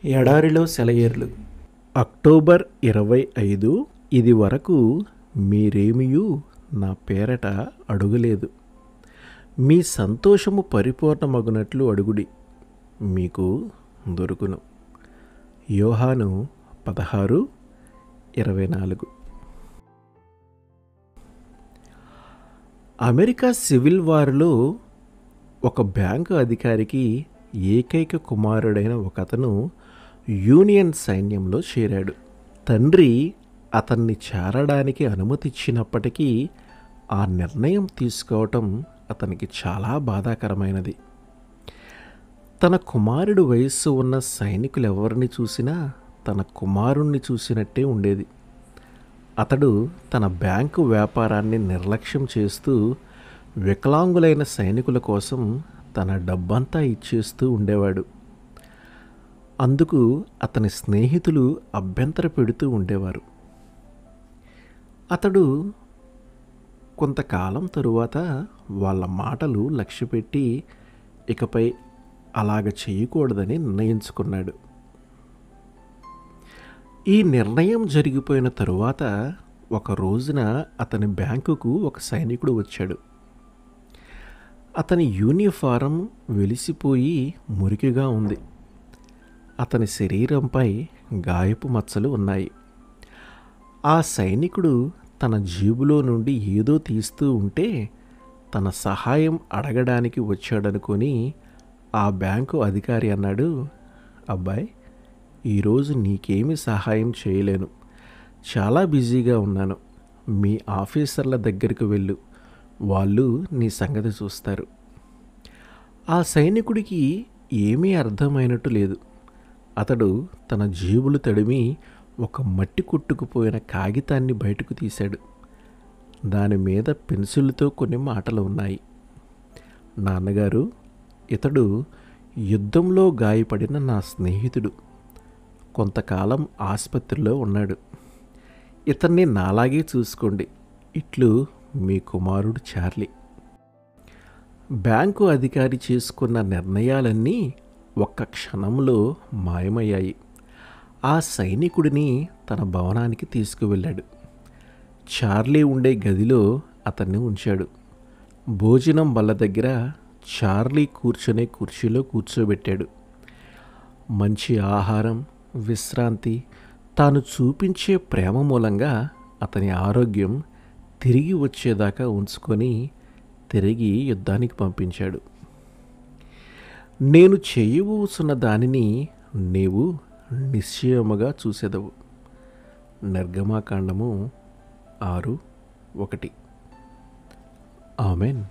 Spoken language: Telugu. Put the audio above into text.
ఎడారిలో సెలయేర్లు. అక్టోబర్ 25. ఇది వరకు మీరేమియూ నా పేరట అడుగలేదు. మీ సంతోషము పరిపూర్ణమగునట్లు అడుగుడి, మీకు దొరుకును. యోహాను 16:24. అమెరికా సివిల్ వార్లో ఒక బ్యాంకు అధికారికి ఏకైక కుమారుడైన ఒకతను యూనియన్ సైన్యంలో చేరాడు. తండ్రి అతన్ని చేరడానికి అనుమతిచ్చినప్పటికీ ఆ నిర్ణయం తీసుకోవటం అతనికి చాలా బాధాకరమైనది. తన కుమారుడు వయస్సు ఉన్న సైనికులు ఎవరిని చూసినా తన కుమారుణ్ణి చూసినట్టే ఉండేది. అతడు తన బ్యాంకు వ్యాపారాన్ని నిర్లక్ష్యం చేస్తూ వికలాంగులైన సైనికుల కోసం తన డబ్బంతా ఇచ్చేస్తూ ఉండేవాడు. అందుకు అతని స్నేహితులు అభ్యంతర పెడుతూ ఉండేవారు. అతడు కొంతకాలం తరువాత వాళ్ళ మాటలు లక్ష్యపెట్టి ఇకపై అలాగ చేయకూడదని నిర్ణయించుకున్నాడు. ఈ నిర్ణయం జరిగిపోయిన తరువాత ఒక రోజున అతని బ్యాంకుకు ఒక సైనికుడు వచ్చాడు. అతని యూనిఫారం వెలిసిపోయి మురికిగా ఉంది. అతని శరీరంపై గాయపు మచ్చలు ఉన్నాయి. ఆ సైనికుడు తన జేబులో నుండి ఏదో తీస్తూ ఉంటే తన సహాయం అడగడానికి వచ్చాడనుకొని ఆ బ్యాంకు అధికారి అన్నాడు, అబ్బాయి, ఈరోజు నీకేమీ సహాయం చేయలేను, చాలా బిజీగా ఉన్నాను. మీ ఆఫీసర్ల దగ్గరికి వెళ్ళు, వాళ్ళు నీ సంగతి చూస్తారు. ఆ సైనికుడికి ఏమీ అర్థమైనట్టు లేదు. అతడు తన జేబులు తడిమి ఒక మట్టి కొట్టుకుపోయిన కాగితాన్ని బయటకు తీశాడు. దాని మీద పెన్సిల్తో కొన్ని మాటలు ఉన్నాయి. నాన్నగారు, ఇతడు యుద్ధంలో గాయపడిన నా స్నేహితుడు. కొంతకాలం ఆసుపత్రిలో ఉన్నాడు. ఇతన్ని నాలాగే చూసుకోండి. ఇట్లు మీ కుమారుడు చార్లీ. బ్యాంకు అధికారి చేసుకున్న నిర్ణయాలన్నీ ఒక్క క్షణంలో మాయమయ్యాయి. ఆ సైనికుడిని తన భవనానికి తీసుకువెళ్ళాడు. చార్లీ ఉండే గదిలో అతన్ని ఉంచాడు. భోజనం బల్ల దగ్గర చార్లీ కూర్చునే కుర్చీలో కూర్చోబెట్టాడు. మంచి ఆహారం, విశ్రాంతి, తాను చూపించే ప్రేమ మూలంగా అతని ఆరోగ్యం తిరిగి వచ్చేదాకా ఉంచుకొని తిరిగి యుద్ధానికి పంపించాడు. నేను చేయబోతున్న దానిని నీవు నిశ్చయముగా చూసెదవు. నిర్గమాకాండము 6:1. ఆమెన్.